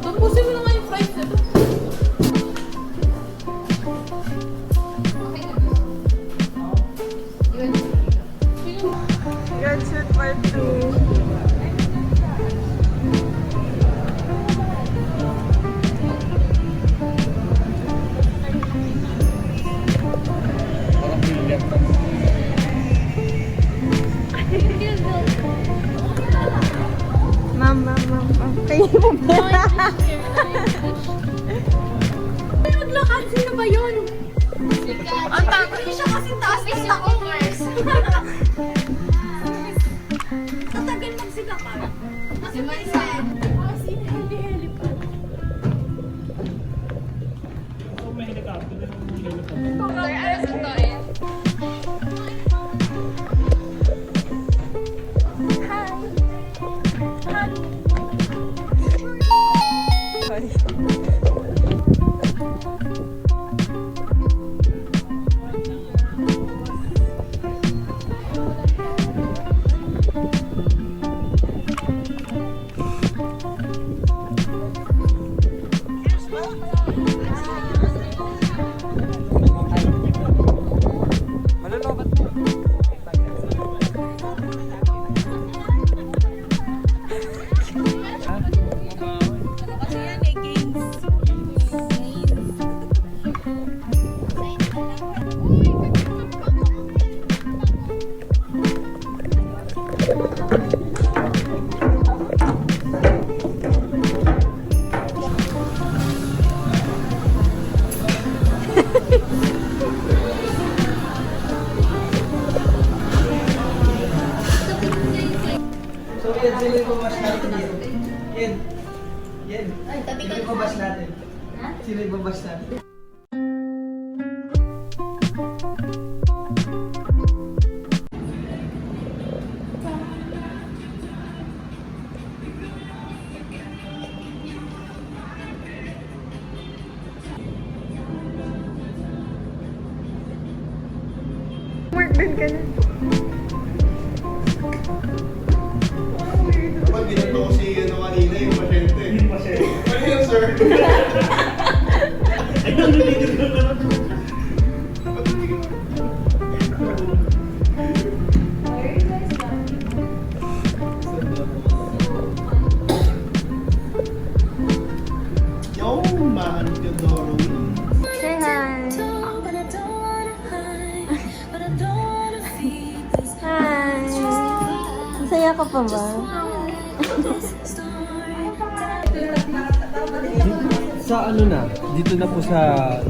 Tapusin mo na nga yung fries na to. Graduate part 2. Ma'am. Kayo po ba? Maglakad, sino ba yun? Ang tago niya siya kasi taas ng taas. Tatagal magsilakad. Si Marcel. Si Heli pa. Ano sunduin? So yan, sila yung babash natin yan. Yan. Sila yung babash natin. Sila yung babash natin. Work din ka na. Dapat ginanto ko si ano kanina yung pasyente. Yung pasyente. Ano yun, sir? Ayun, nililid ko na. Ba't hindi ka Yo, man, Teodoro. Say hi. Hi. Masaya ka pa ba? Sa ano na, dito na po sa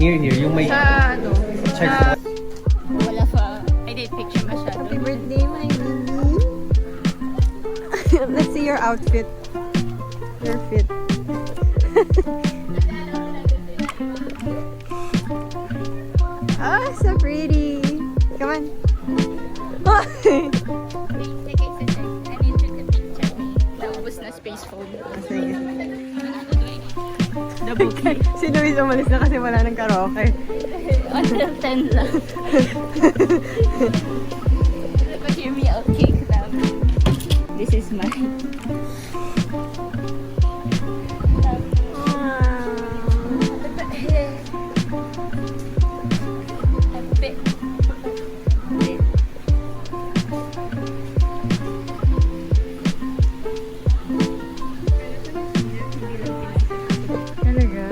near here, yung may Sa ano? check. Wala pa. I did picture masyado. Happy birthday, my baby. Let's see your outfit. Your fit. Ah, so pretty. Come on. Sige. I need you to picture me. Naubos na space phone. Sige. The bookie. Si Luis umalis na kasi wala ng karaoke. Until 10 lang. But hear me out, cake lang. This is mine. Talaga?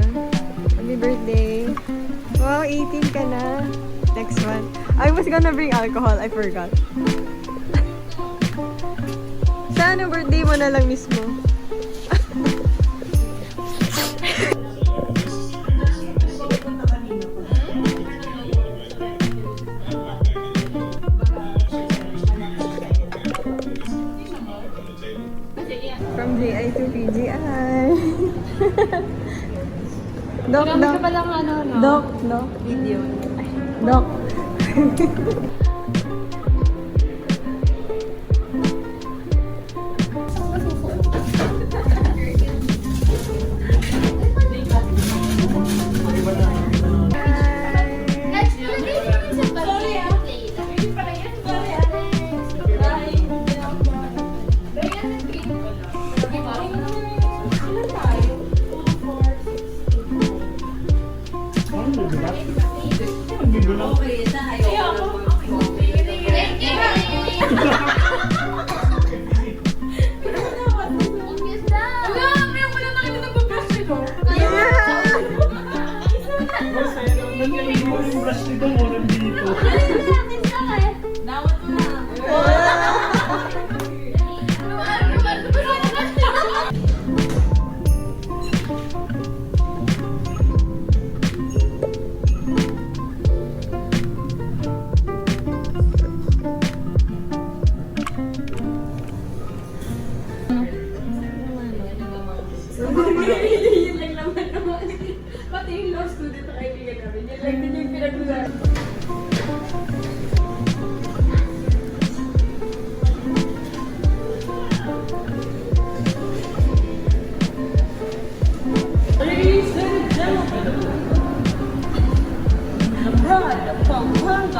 Happy birthday. Wow, 18 ka na. Next one. I was gonna bring alcohol. I forgot. Sana birthday mo na lang mismo. From GI to PGI. Doc. palang ano, no? Doc. Video. Doc.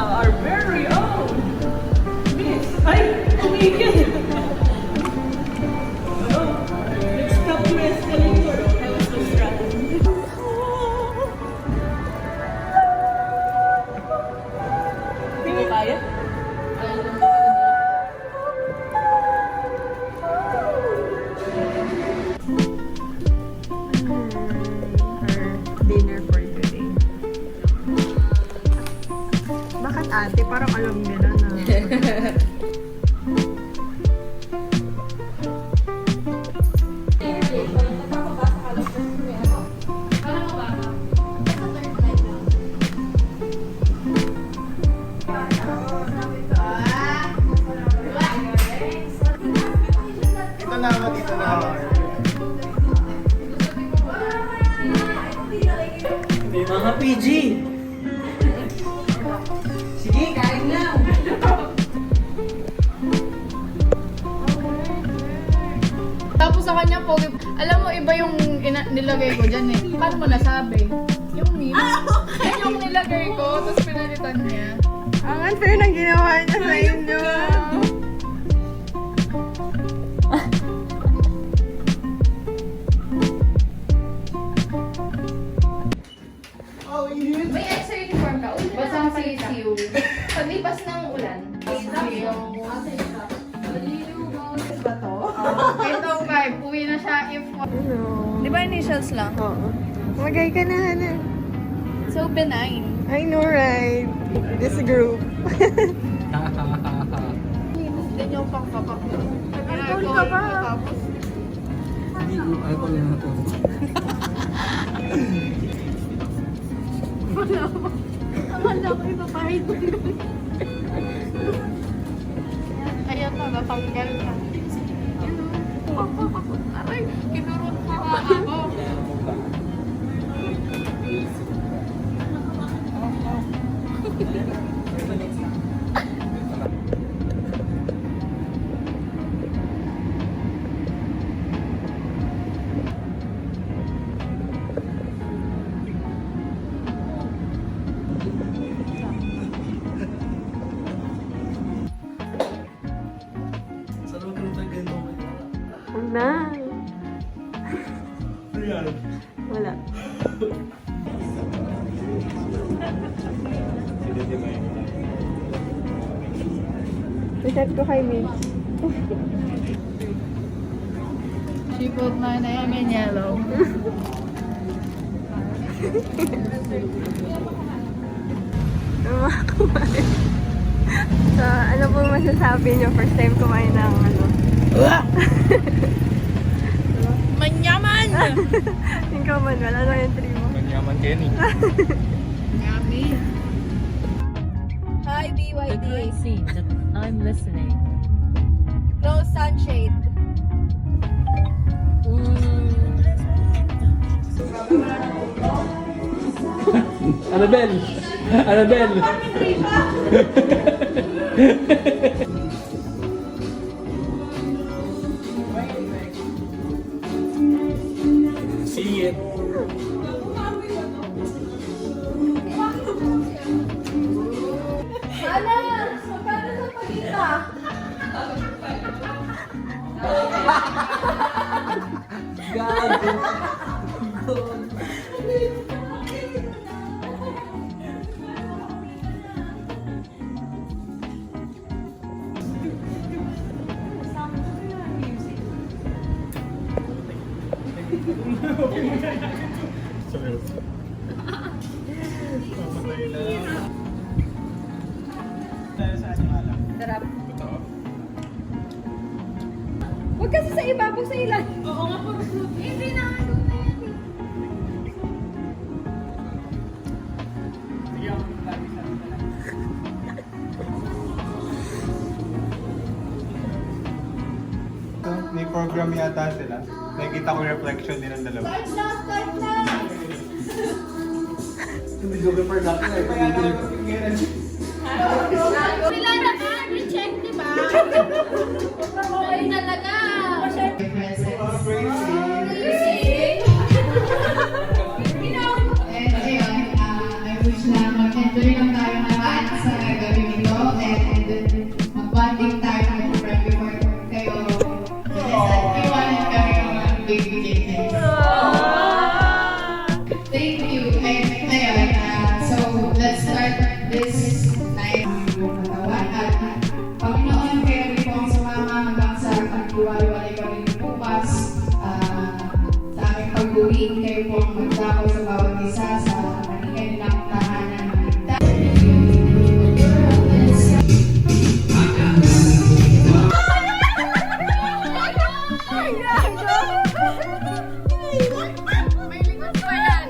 Our very own Miss Tumigil. Let's stop the escalator. I was distracted. Hindi mo kaya? Her dinner for today. Bakit ate? Parang alam nila na. Ito na ako, dito na ako. Mga PG! Sige, kain na! Tapos sa kanya, pogi. Alam mo, iba yung nilagay ko dyan eh. Paano mo nasabi? Yung meal. Yung nilagay ko, tapos pinalitan niya. Ang unfair ng ginawa niya sa inyo. May extra uniform ka. Basang CCU. Paglipas ng ulan. Ito, 5. Uwi na siya if... Ano? Di ba initials lang? Oo. Magay ka na, Hana. So benign. I know, right? This group. Hindi niyo pang kapak. Alcohol ka ba? Tapos, Hindi ko, alcohol na ito. akala ko ipapahid mo yun. Kaya na, natanggal ka. Aray, kinurot mo nga ako. Sarap ng tagalo. Huwag na. Wala. Reset ko kay Mitch. She put my name in yellow. Mga kumain. So, ano po masasabi niyo? First time kumain ng ano? Manyaman! Ikaw man, wala na entry mo. Manyaman Kenny. Yummy. Hi, BYD. I'm listening. No sunshade. Annabelle! Annabelle! See it. Ana, magkano sa pagkita? Gago. Sarap. Huwag kasi sa ibabaw sa ilan. Oo nga po. Hindi na ano na yan eh. May program yata sila. Nakikita ko yung reflection din ng dalawa. Start na! Start na! Joker production ay pagigil. Kilala ka, recheck, di ba? Okay talaga. And ayun, I wish na mag-enjoy lang tayo lahat sa gagawin ito and mag-bonding tayo ng friend before kayo. Iwanan kami ng mga baby kittens. Thank you. And ayun, so let's start this night. At Panginoon, kayo rin po ang sumama hanggang sa paghiwalay kami bukas. Sa aming pag-uwi, kayo po ang magdako sa bawat isa sa kanilang tahanan ng ligtas. May likod pa yan.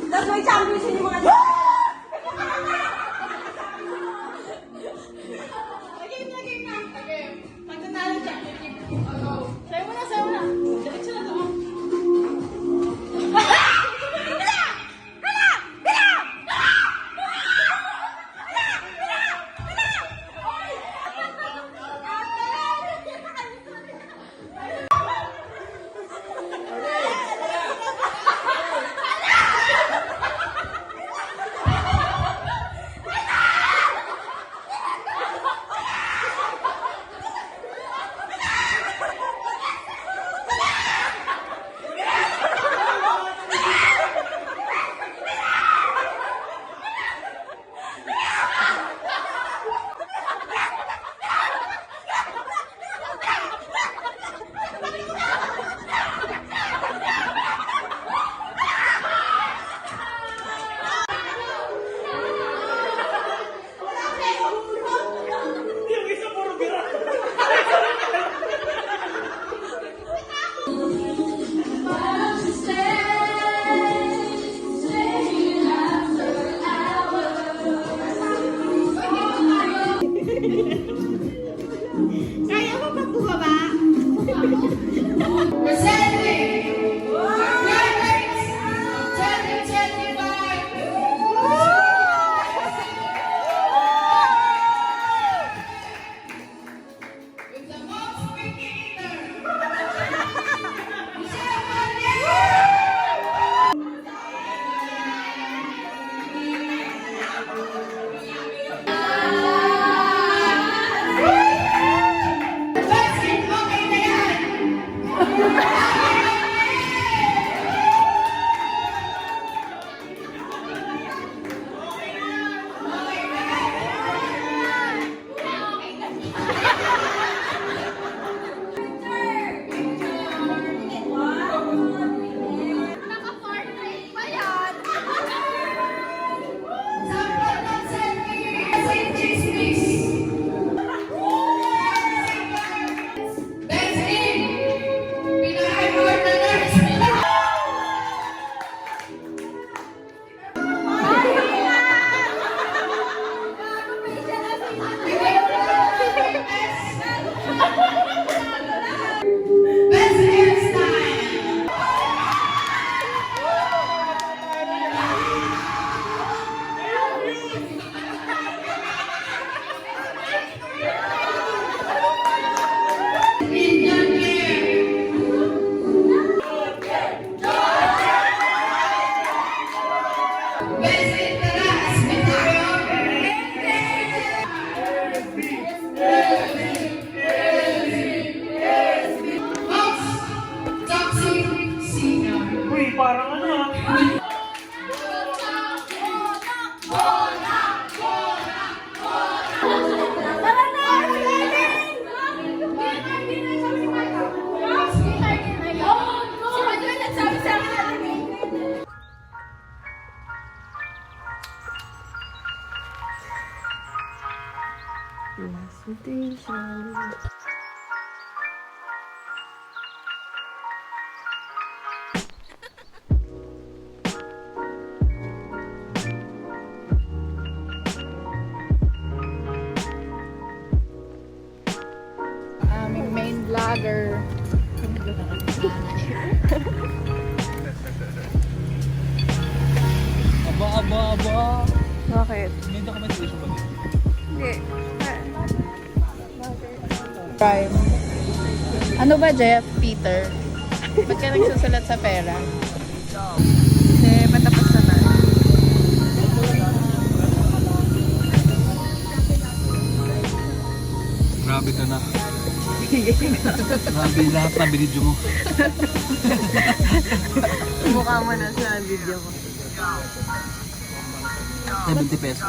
That's my championship yung mga Game na. Pag nanalo championship. Sayo mo na. Diretso na to. Last rotation. Aming main vlogger. Aba. Bakit? May documentation ba dito? Hindi. Prime. Ano ba, Jeff? Peter? Ba't ka nagsusulat sa pera? Kasi patapos na tayo. Grabe ka na. Grabe lahat na binidyo mo. Mukha mo na sa video ko. 70 pesos.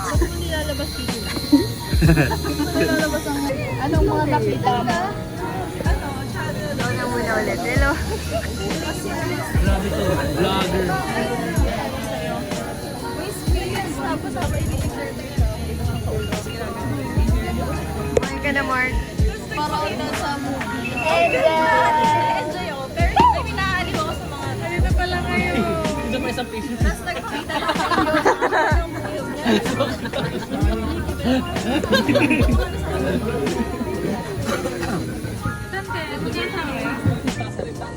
Anong mga nakita mo? Huwag na muna ulit. Hello. Grabe to. Vlogger. Kumain ka na, Mark. Parang nasa movie. Enjoy ako. Pero hindi pinaaliw ako sa mga... Halina pala kayo. Ito pa isang piso. Tapos nagpakita lang kayo.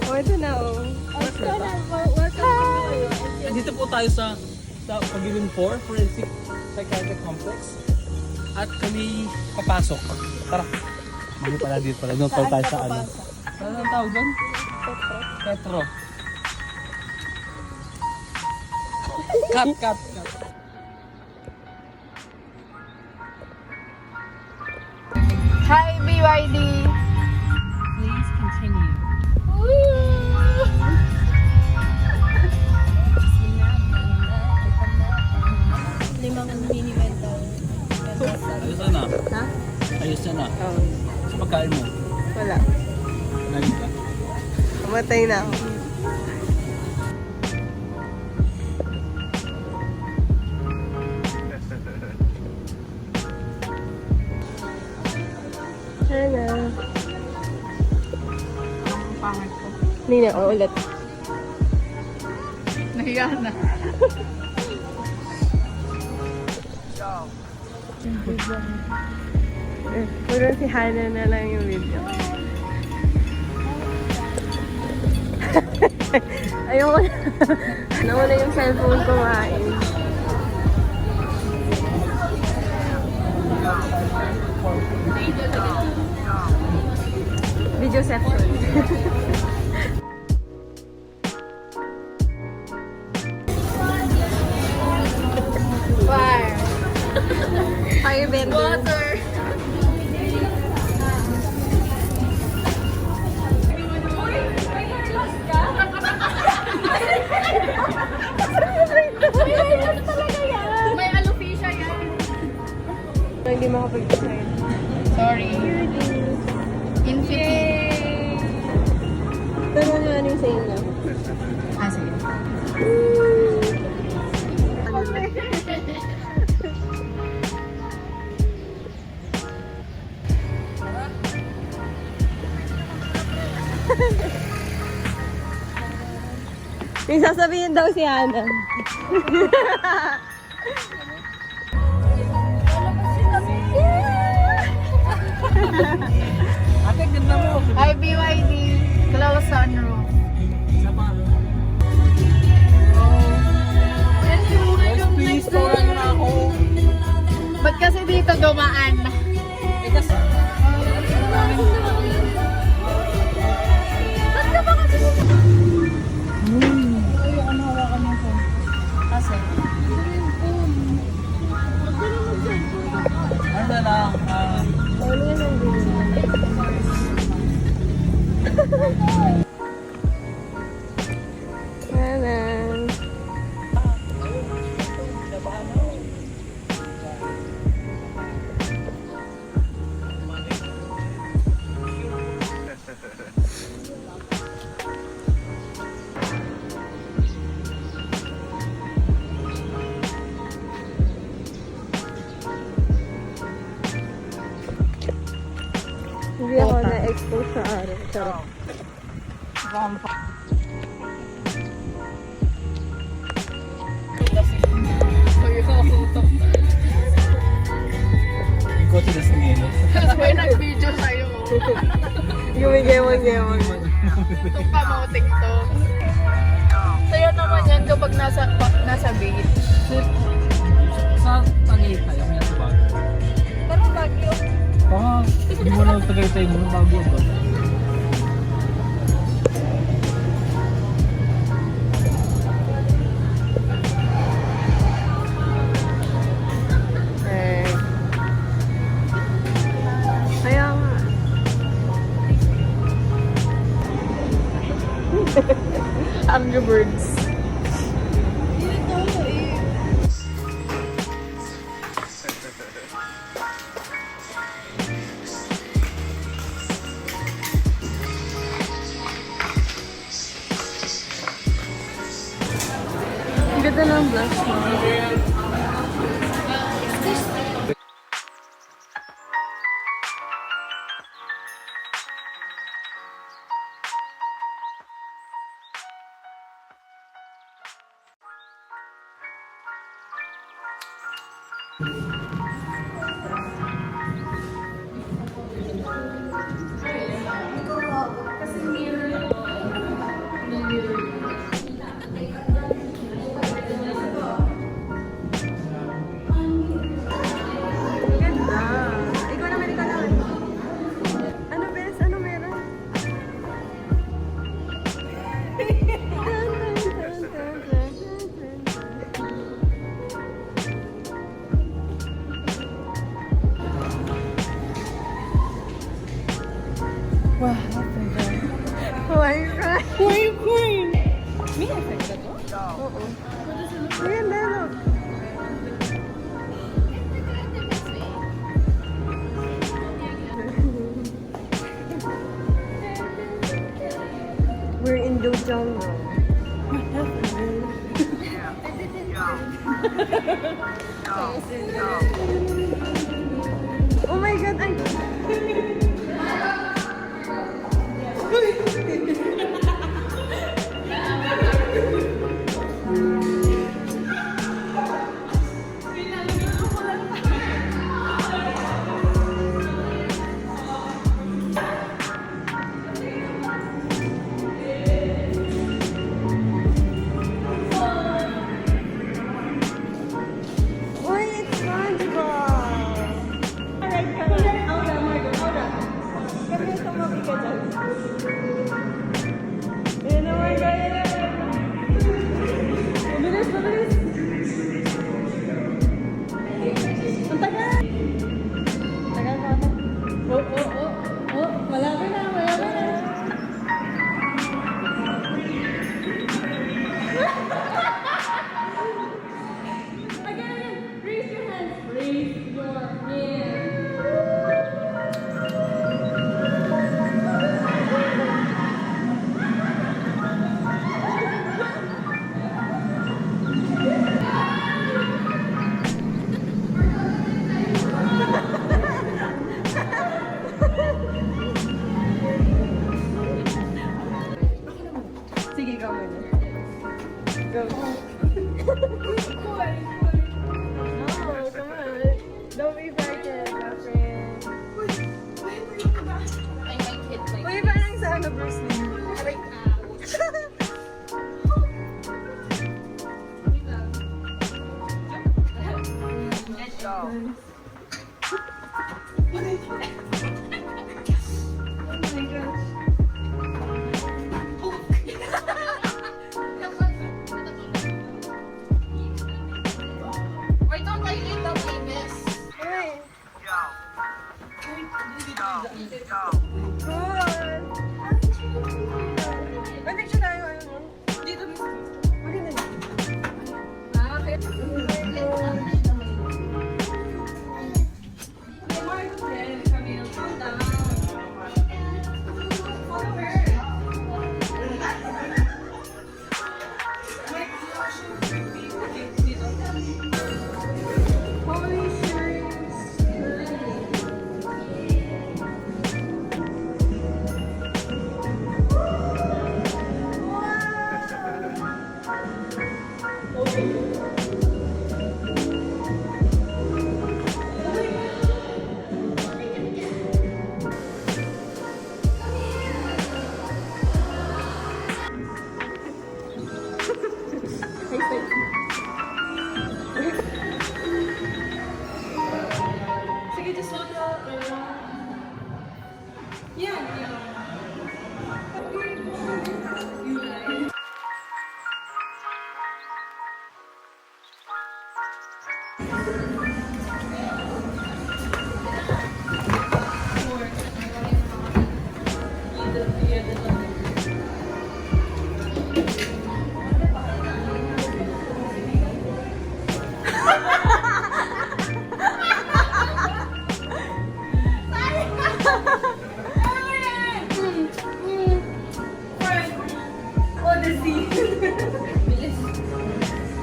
Oh, ito na, oh. Dito po tayo sa Pagilin 4, Forensic Psychiatric Complex. At kami papasok. Tara. Mali pala dito pala. Doon pala tayo sa ano. Ano ang tawag doon? Petro. Cut. Hi, BYD! Please continue. Limang mini mental. Ayos na. Ha? Ayos na. Oh, Sa pagkain mo. wala. Naging ka. Umatay na ako. Sana. Ang pangit ko. Hindi na, ulit. Nahiya na. Puro si Hana na lang yung video. Ayoko na. Nawala yung cellphone ko kumain. Video section. Fire. Fire bender. Water. May alopecia yan. Hindi makapag-design. Sorry. Infinity. Pero ano yung sa inyo? Ah, sige. May sasabihin daw si Hana. Ate, ganda mo. Hi, BYD. Close sunroof. Guys, please, tawagan mo na ako. Ba't kasi dito dumaan? Eh, kasi... Kasi, Ano na lang, Hana. Hindi ako na-expose sa araw. Charot. Ikaw sila sa ngelos. May nag-video sa'yo. Gumigemon-gemon. Itong pa mo TikTok. Sa'yo naman yan kapag nasa beach. Sa Tagaytay, ako yan sa bago. Pero Baguio. Baka, hindi mo na Tagaytay mo, bago ba? Eh. Kaya nga. Angry Birds. Ang ganda ng blush mo. Ganda. Ikaw naman, ikaw naman. Ano, Bes? Ano meron? Wow, why you crying? Why you crying? Oo. Maganda, look. We're in the jungle. Oh my god, ay! Uy, it's SpongeBob! Alright, Aura, Margo, Aura. Kasi tumabi ka dyan. Ayan na, Margo, ayan na. Mabilis, mabilis. Ang tagal! Tagal pa ako. Malapit na, malapit na. Again, raise your hands. Raise your hands. Sige, go muna. Go. No, come on. Don't be frightened, my friend. I might hit my Uy, parang sa ano, Bruce Lee. right Oh my gosh. Why don't I eat the babies? Uy. Good. May picture tayo, ano mo? Dito mismo. Maganda yun. Ah, okay. Holy shit.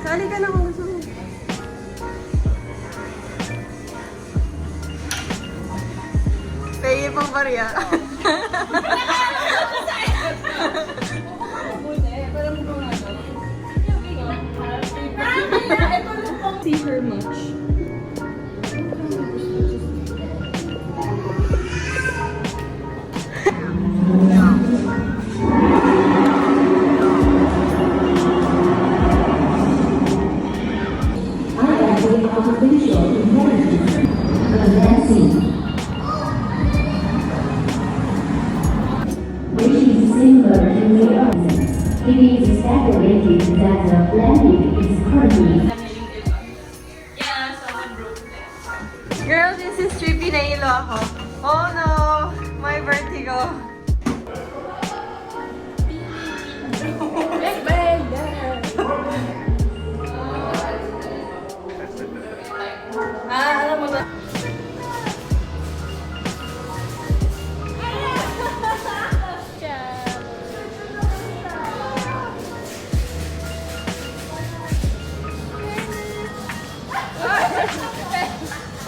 Sali ka na kung gusto mo. Peye pang barya. See her much. Which is similar to the others. It is speculated that the planet is currently Girl, this is trippy. Nahilo ako. Oh no! My vertigo.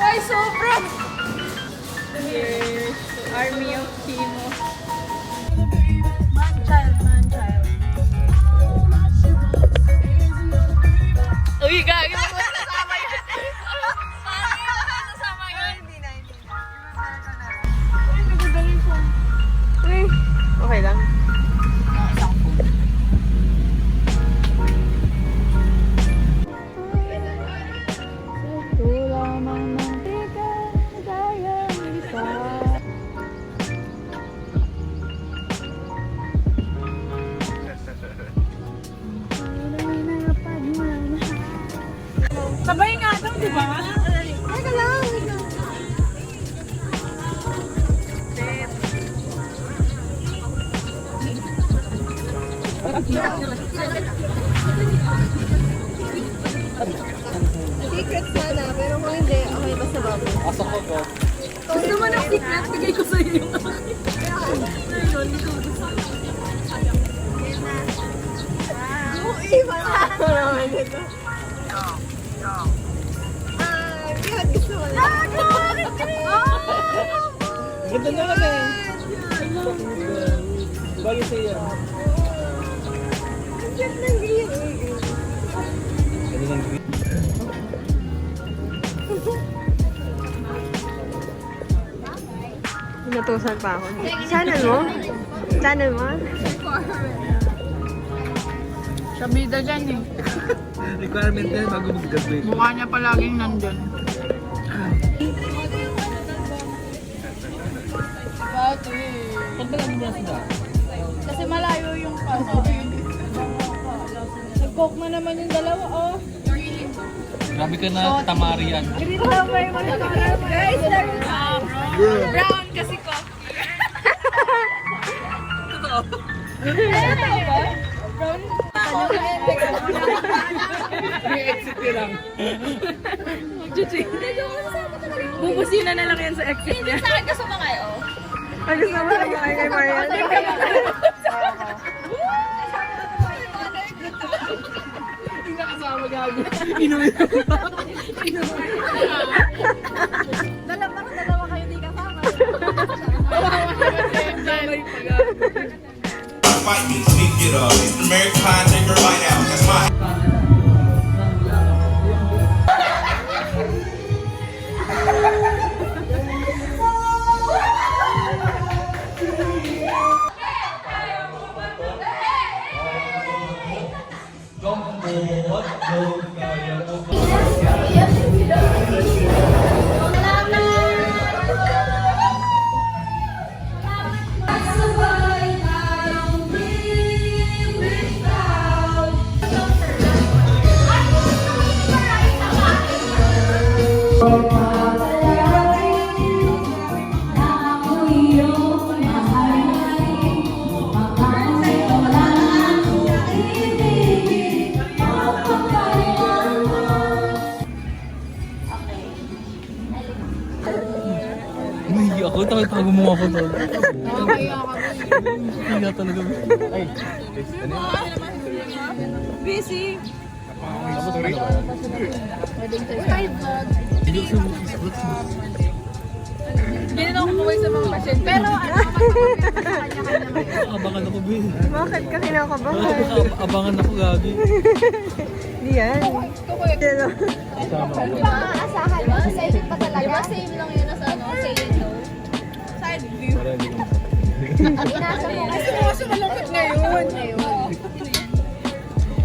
Ay, sobra! Here's Army of Chemo. Man-child. Uy, gagi mo sasama yun. Sasama yun. Hindi na. Uy, okay lang. Sabay nga daw, di ba? Teka lang. Secret sana, pero kung hindi, okay basta bubble. Pasok ko po. Gusto mo ng secret, bigay ko sa'yo yung Uy, parang ako naman ito. Yan, gusto ko lang. Ganda naman eh. Bagay sa'yo. Ang cute ng green. Ganda ng green. Natusan pa ako. Channel mo? Channel mo? Siya bida dyan eh. Requirement din bago mag-graduate. Mukha niya palaging nandyan. Bakit eh? Pag malami mo na sila. Kasi malayo yung paso. Nag-coke na naman yung dalawa, oh. Grabe ka na, Tamarian. Guys, brown kasi coke. Totoo. Brown. Exit ka lang. Bubusina na lang yan sa exit niya. Saan ka sumakay, oh? Ay, gusto mo lang kay Marian. Hindi na kasama gago. Inuwi ko. Dalawa kayo di kasama. Fight me, sneak it up. It's the American Pie, take her bite out. That's my. Ito gumawa ko to. Nakakaya kami. Kaya talaga. Ay, Busy. Hindi na ako kumuhay sa mga pasyente. Pero ano, magpapagpapit sa kanya-kanya ngayon. abangan ako, Bin. Bakit ka kinakabahan? Abangan ako, Gabi. Hindi yan. Hello. Sama ako. Maaasahan mo. Same pa talaga. Diba same lang yun as ano? Same no? Side view. Inasa mo kasi. Kasi mo siya malungkot ngayon.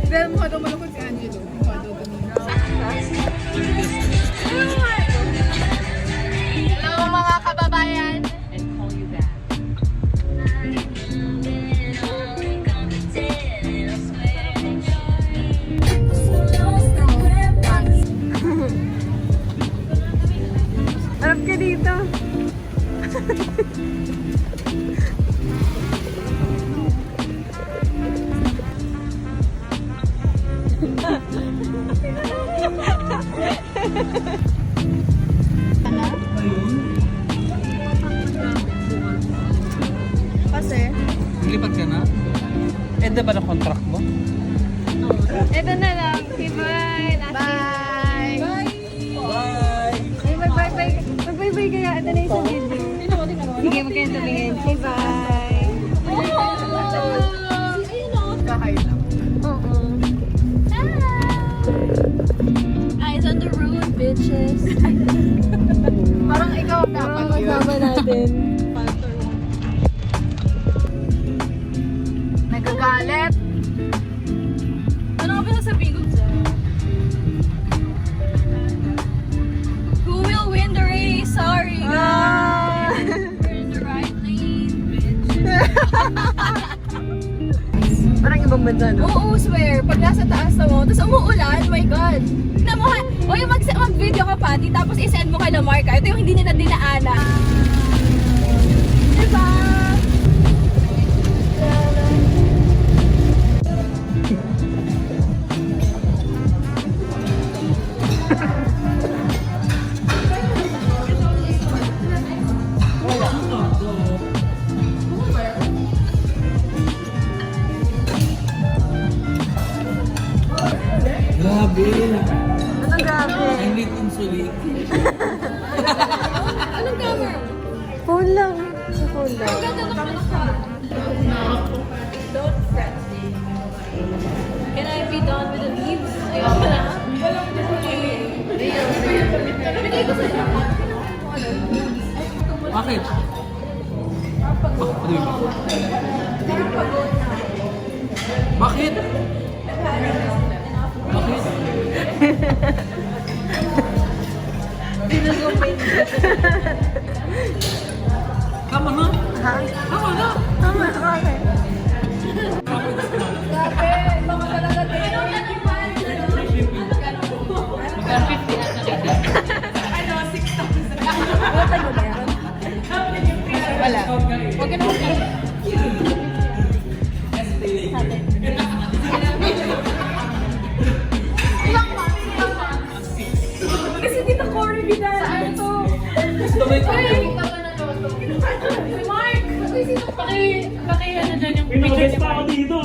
Dahil mukha daw malungkot si Angelo. Mukha daw ganun. Hello mga kababayan. And call you back. Harap ka dito. Kasi, Naglipat ka na? Enda ba ng contract mo? Ito na lang. Bye. Bye. Bye! Ay, mag-bye-bye. Mag-bye-bye kaya. Ito na yung sa video. Sige, magkaya tumingin. Say bye. kahay lang. Oo. Eyes on the road, bitches. Parang ikaw ang Tara, dapat yun. kasama natin. Nagagalit. Ano ka ba sasabihin ko dyan? Who will win the race? Sorry, guys. Ah! We're in the right lane, bitches. Parang ibang bansa, no? Oo, swear. Pag nasa taas na mo, tapos umuulan, oh my God. Na mo, o yung mag-video ka pati, tapos isend mo kay na Marka. Ito yung hindi nila dinaanan. Diba? Grabe! Anong grabe? Ang lit ng sulit. Anong cover? Phone lang. Sa phone lang. Don't fret. Can I be done with the leaves? Ayoko na. Bigay ko sa Bakit? Ano yun? Bakit? Bakit? Tama na? Ha? Tama na! Tama, okay. Wala. Huwag ka na Kasi dito Cory Vidal. Saan to? Mark! Paki ano dyan yung picture ni Mark. dito!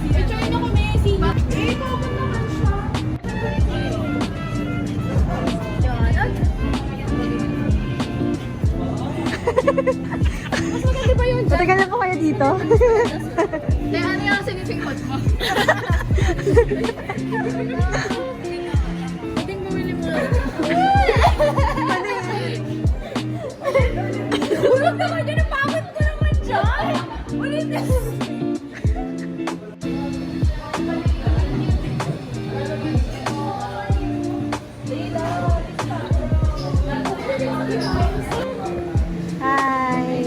Picture nyo kami, sino? Eh, common naman siya. Mas maganda ba yun? Matagal na po kayo dito? Dahil ano yung sinipikot mo? Pwedeng bumili mo. Hulog naman dyan, napagod ko naman dyan. Ulit na. Hi.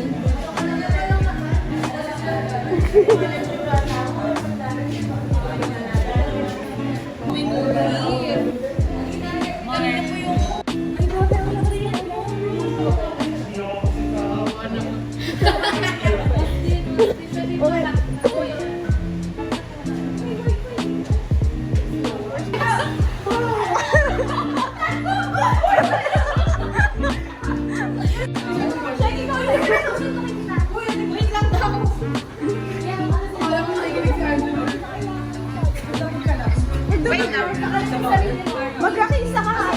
Magkakisa ka ha.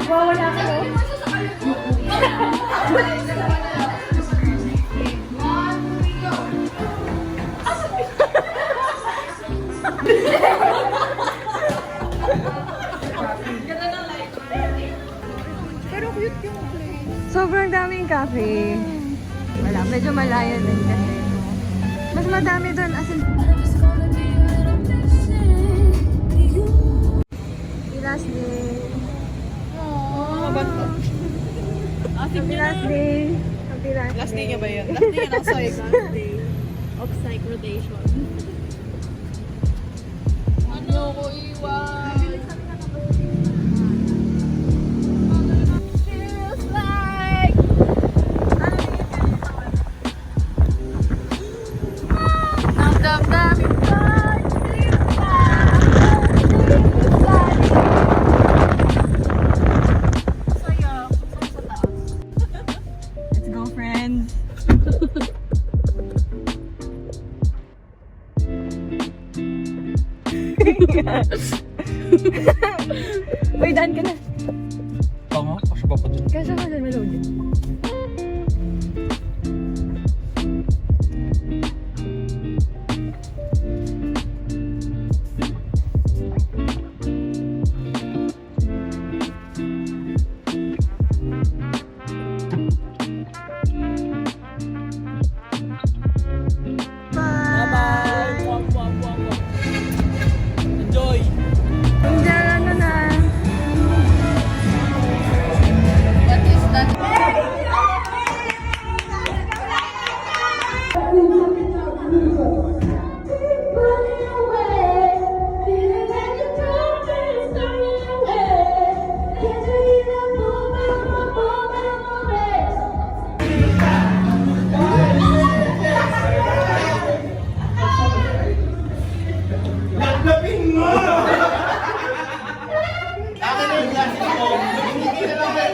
Wawala ka no? Pero cute yung place. Sobrang daming cafe. Wala, medyo malayo din kasi. Mas madami doon as in. Last day. Happy last day. Happy last day. Last day niya ba yun? Last day niya ng psych. Last day of psych rotation. Ano ko iwan? Feels like ang damdamin ko. Let's go, friends. Uy, daan ka na. Oo nga, kasya ba pa dun? Kasya ka dyan, Melody. Bye-bye! Wap, wap, wap, wap. Enjoy! Enjoy, ano na. What is that? Laklapin mo! Akin na yung plastic mo. Hindi na lang may